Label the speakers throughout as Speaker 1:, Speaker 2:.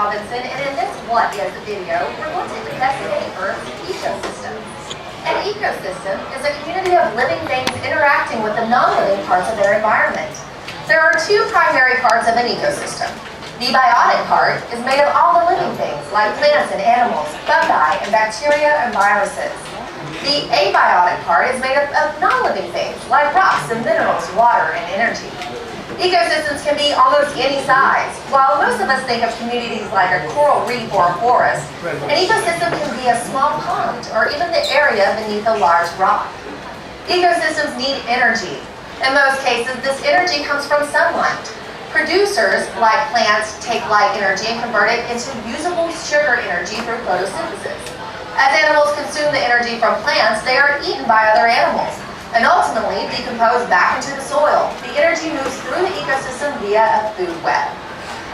Speaker 1: Robinson, and in this What Is video, we're going to investigate Earth's ecosystems. An ecosystem is a community of living things interacting with the non-living parts of their environment. There are two primary parts of an ecosystem. The biotic part is made of all the living things, like plants and animals, fungi, and bacteria and viruses. The abiotic part is made up of non-living things, like rocks and minerals, water, and energy. Ecosystems can be almost any size. While most of us think of communities like a coral reef or a forest, an ecosystem can be a small pond or even the area beneath a large rock. Ecosystems need energy. In most cases, this energy comes from sunlight. Producers, like plants, take light energy and convert it into usable sugar energy through photosynthesis. As animals consume the energy from plants, they are eaten by other animals and ultimately decompose back into the soil. The energy moves through the ecosystem via a food web.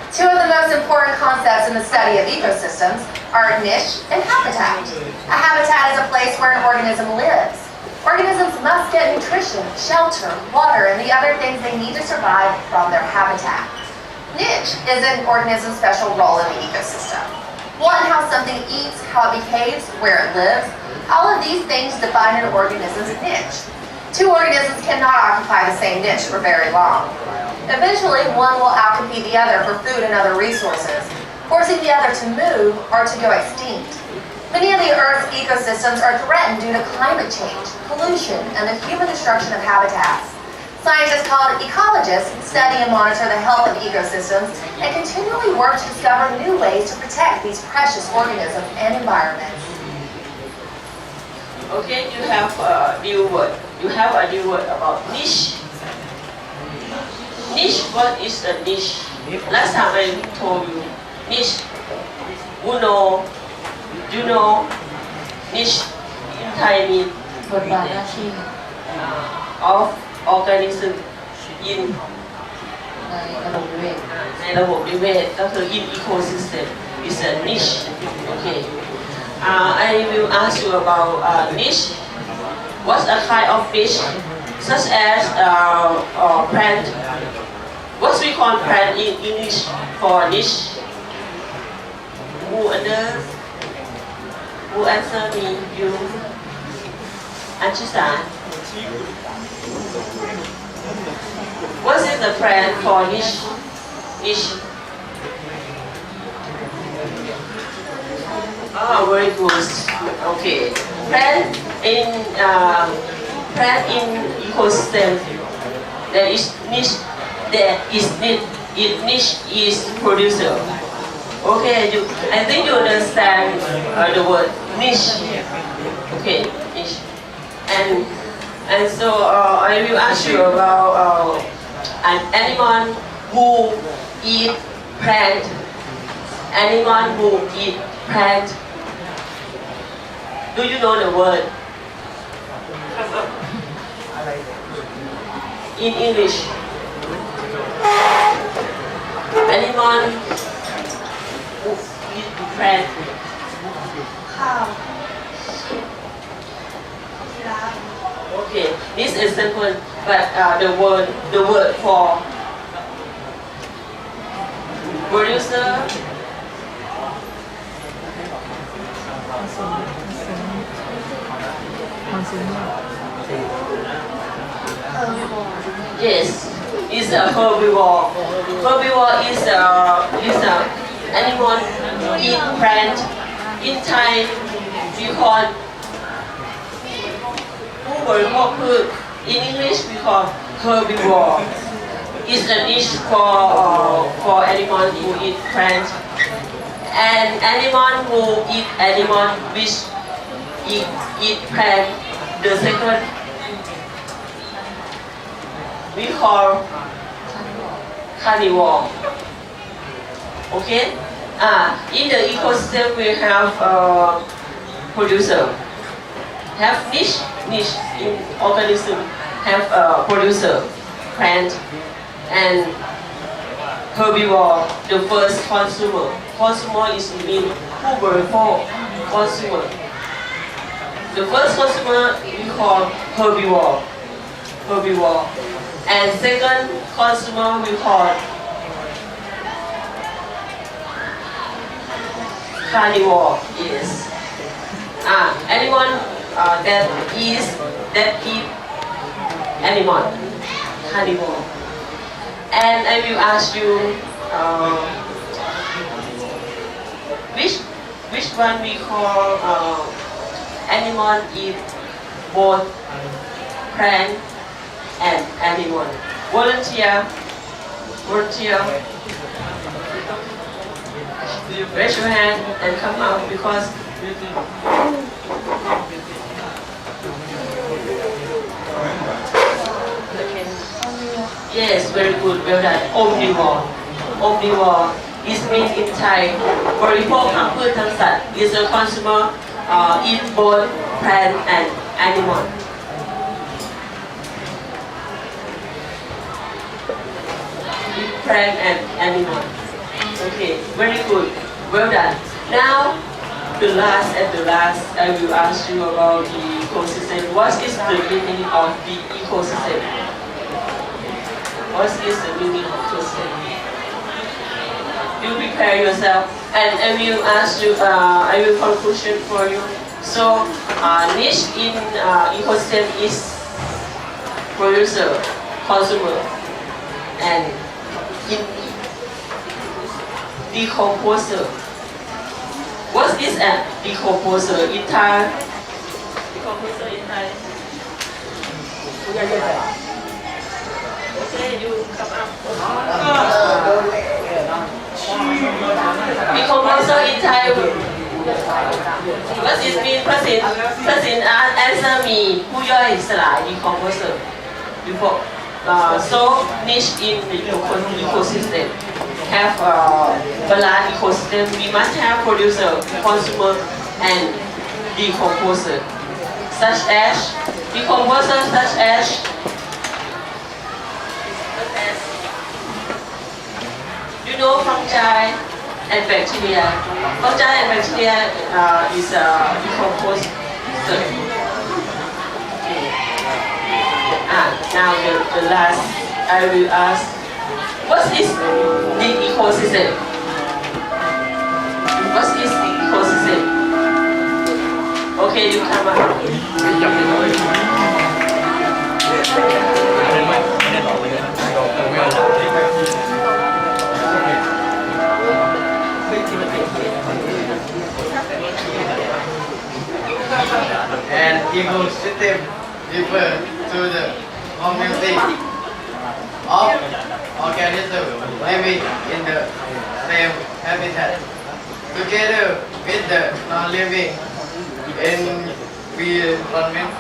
Speaker 1: Two of the most important concepts in the study of ecosystems are niche and habitat. A habitat is a place where an organism lives. Organisms must get nutrition, shelter, water, and the other things they need to survive from their habitat. Niche is an organism's special role in the ecosystem. One, how something eats, how it behaves, where it lives. All of these things define an organism's niche. Two organisms cannot occupy the same niche for very long. Eventually, one will outcompete the other for food and other resources, forcing the other to move or to go extinct. Many of the Earth's ecosystems are threatened due to climate change, pollution, and the human destruction of habitats. Scientists called ecologists study and monitor the health of ecosystems and continually work to discover new ways to protect these precious organisms and environments.
Speaker 2: Okay, you have a new word. You have a new word about niche. Niche, what is a niche? Last time I told you, niche. You know niche in Thai means of organism in ในระบบนิเวศก็คือ in ecosystem is a niche. Okay. I will ask you about niche. What's a kind of fish, such as plant? What we call plant in English for niche? Who answer me? You, Anchisa. What is the plant for niche? Niche. Oh, very good. Okay. Plant in ecosystem. There is niche. There is niche is producer. Okay. I think you understand the word niche. Okay, niche. And so I will ask you about an animal who eat plant. Animal who eat plant. Do you know the word? In English. Animal who eat plant. Cow. Okay, this is simple, but the word for producer. Yes, it's a herbivore. Herbivore is a animal eat plant. In Thai, we call in English we call herbivore. It's a niche for animals who eat plants. And animal who eat animal which eat plant. The second we call carnivore. Okay? In the ecosystem we have producer. Have niche in organism. Have producer, plant, and herbivore. The first consumer. Consumer is mean who before consumer. The first consumer we call herbivore. And second consumer we call carnivore is anyone that eat animal, carnivore. And I will ask you which one we call animal eat both plant and animal. Volunteer. Raise your hand and come out because yes, very good, well done. Omnivore is mean in Thai บริโภคทั้งพืชทั้งสัตว์ is a consumer eat both plant and animal. Eat plant and animal. Okay, very good, well done. Now the last, I will ask you about the ecosystem. What is the meaning of the ecosystem? What is the meaning of ecosystem? You prepare yourself, and I will ask you. I will conclusion for you. So, niche in ecosystem is producer, consumer, and in decomposer. What is a decomposer in Thai? Decomposer in Thai. Okay, you come up. Decomposer in Thai. What is mean? พระสิน answer me ผู้ย่อยสลาย decomposer. So niche in the ecosystem. Have balanced ecosystem, we must have producer, consumer, and decomposer. Such as you know fungi and bacteria. Fungi and bacteria is a decomposer. Okay. Now the last, I will ask. What is the ecosystem? What is the ecosystem? Okay, you come up.
Speaker 3: And ecosystem refers to the community of organisms living in the same habitat together with the non-living environment.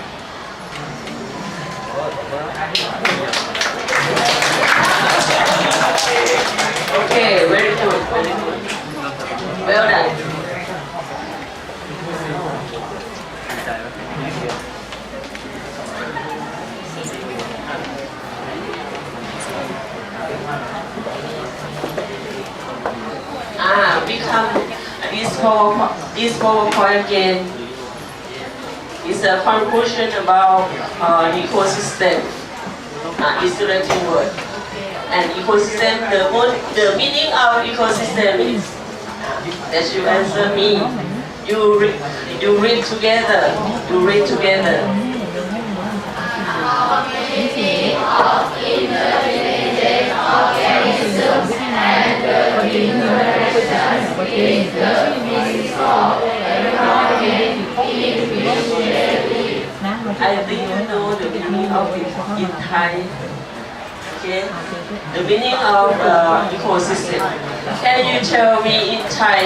Speaker 2: Okay, very good. Well done. We come this PowerPoint again is a conclusion about ecosystem. It's the written word. And ecosystem, the meaning of ecosystem is that you answer me. You read together.
Speaker 1: Community of interrelated organisms and the interactions in the mix of environment in which they live.
Speaker 2: I think you know the meaning of it in Thai. Okay, the meaning of ecosystem. Can you tell me in Thai?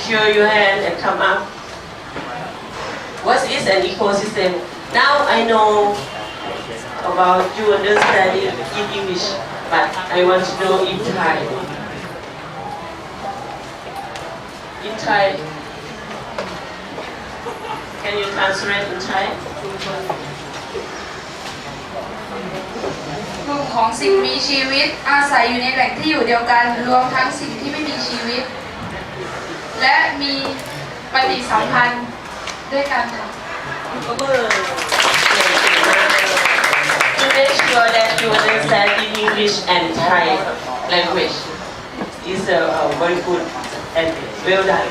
Speaker 2: Show your hand and come up. What is an ecosystem? Now I know about you understand it in English, but I want to know in Thai. In Thai, can you translate in Thai?
Speaker 4: กลุ่มของสิ่งมีชีวิตอาศัยอยู่ในแหล่งที่อยู่เดียวกันรวมทั้งสิ่งที่ไม่มีชีวิตและมีปฏิสัมพันธ์ด้วยกันค่ะ
Speaker 2: To make sure that you understand in English and Thai language is a very good and well done.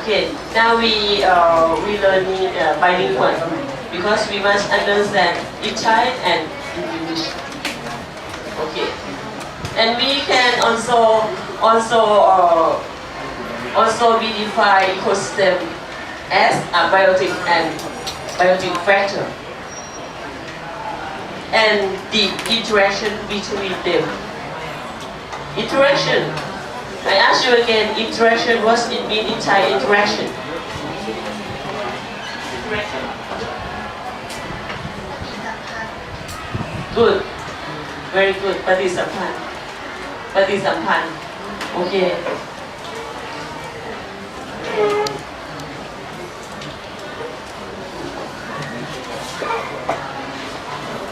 Speaker 2: Okay, now we learning bilingual because we must understand in Thai and in English. Okay, and we can also we define ecosystem as a biotic and biotic factor and the interaction between them. Interaction. I ask you again, interaction, what's it mean in Thai, interaction? Good. Very good. ปฏิสัมพันธ์ ปฏิสัมพันธ์ Okay.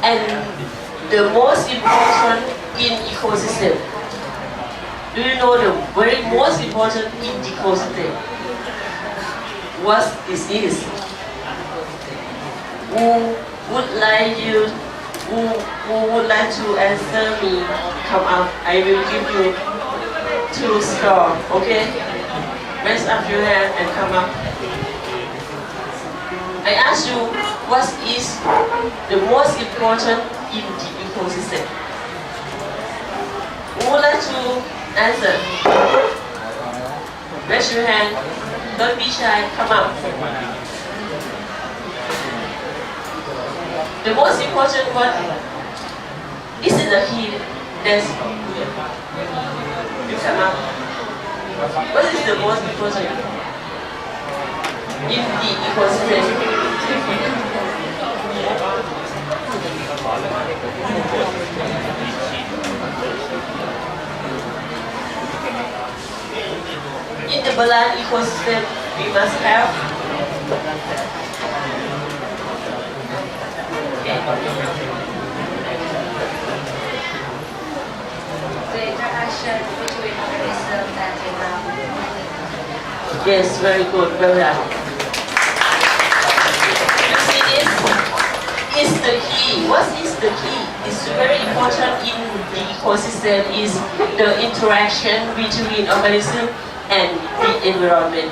Speaker 2: And the most important in ecosystem. Do you know the very most important in ecosystem? What is this? Who would like to answer me? Come up. I will give you 2 scores. Okay? Raise up your hand and come up. I ask you, what is the most important in the ecosystem? Who would like to answer? Raise your hand. Don't be shy. Come up. The most important one. This is the key. That's you come up. What is the most important in the ecosystem? In the balanced ecosystem, we must have
Speaker 1: The interaction between organisms and environment.
Speaker 2: Yes, very good, well done. You see this? Is the key. What is the key? It's very important in the ecosystem is the interaction between organism and the environment.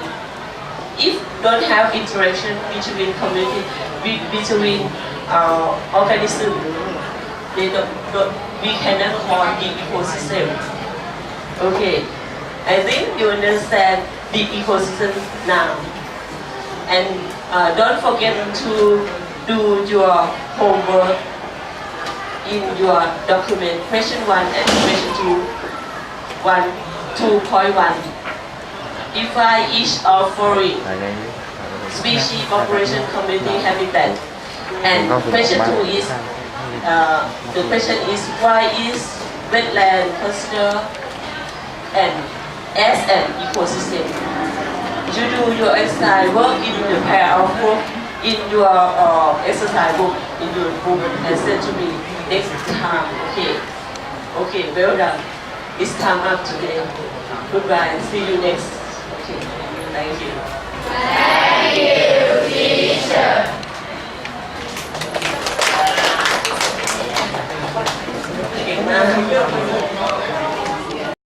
Speaker 2: If don't have interaction between community, between organism, they we cannot call the ecosystem. Okay, I think you understand the ecosystem now. And don't forget to do your homework in your document, question 1 and question 2.1. Define each of following species, population, community, habitat. And question 2 is, the question is, why is wetland considered as an ecosystem? You do your exercise work in the pair of book in your exercise book in your book and send to me next time. Okay, well done. It's time up today. Goodbye. See you next.